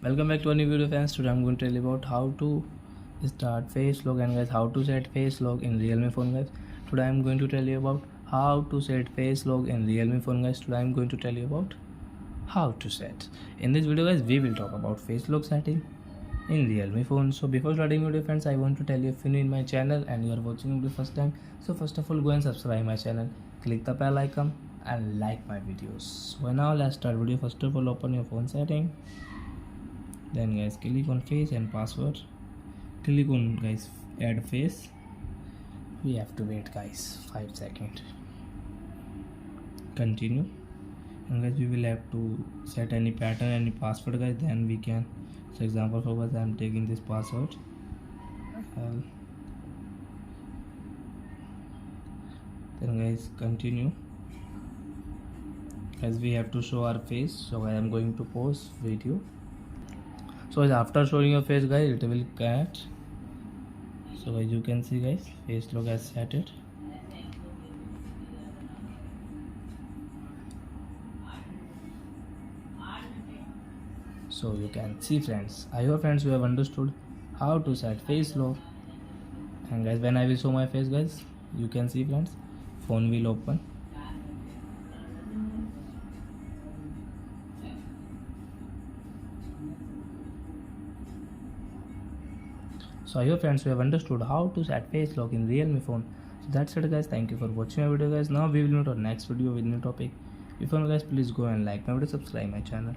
Welcome back to a new video, fans. Today I'm going to tell you about how to start face lock and guys how to set face lock in realme phone, guys. Today I'm going to tell you about how to set face lock in realme phone, guys. Today I'm going to tell you about how to set. In this video, guys, we will talk about face lock setting in realme phone. So before starting video, friends, I want to tell you, if you're new in my channel and you are watching the first time, so first of all go and subscribe my channel, click the bell icon and like my videos. So now let's start video. First of all, open your phone setting, then guys click on face and password, click on guys add face. We have to wait guys 5 seconds, continue, and guys we will have to set any pattern, any password, guys. Then we can, for example, for guys I'm taking this password, then guys continue. Guys we have to show our face, so I am going to pause video. So guys, after showing your face, guys, it will cut. So guys you can see, guys, face lock has set it. So you can see, friends, I hope friends you have understood how to set face lock. And guys when I will show my face, guys, you can see, friends, phone will open. So I hope friends you have understood how to set face lock in realme phone. So that's it, guys. Thank you for watching my video, guys. Now we will meet our next video with new topic. If you want, guys, please go and like my video, subscribe my channel.